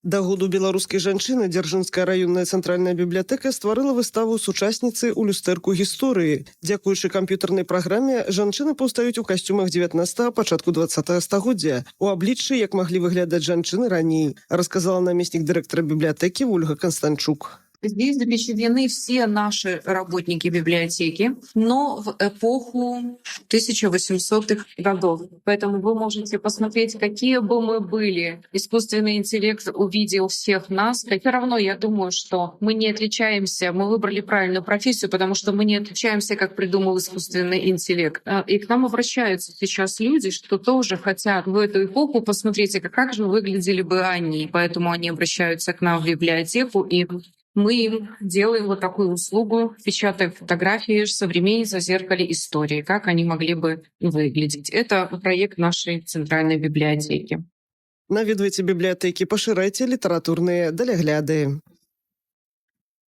Да году беларускай жанчыны Дзяржынская раённая цэнтральная бібліятэка стварыла выставу сучасніцы ў люстэрку гісторыі. Дзякуючы камп'ютарнай праграме жанчыны паўстаюць у касцюмах 19 пачатку 20 стагоддзя. У абліччы, як маглі выглядаць жанчыны раней, расказала намеснік дырэктара бібліятэкі Ольга Констанчук. Здесь запечатлены все наши работники библиотеки, но в эпоху 1800-х годов. Поэтому вы можете посмотреть, какие бы мы были. Искусственный интеллект увидел всех нас. Все равно я думаю, что мы не отличаемся, мы выбрали правильную профессию, потому что мы не отличаемся, как придумал искусственный интеллект. И к нам обращаются сейчас люди, что тоже хотят в эту эпоху посмотреть, как же выглядели бы они. Поэтому они обращаются к нам в библиотеку, и мы им делаем вот такую услугу, печатаем фотографии современниц в зеркале истории, как они могли бы выглядеть. Это проект нашей центральной библиотеки. Наведвайце бібліятэкі, пашырайце літаратурныя далягляды.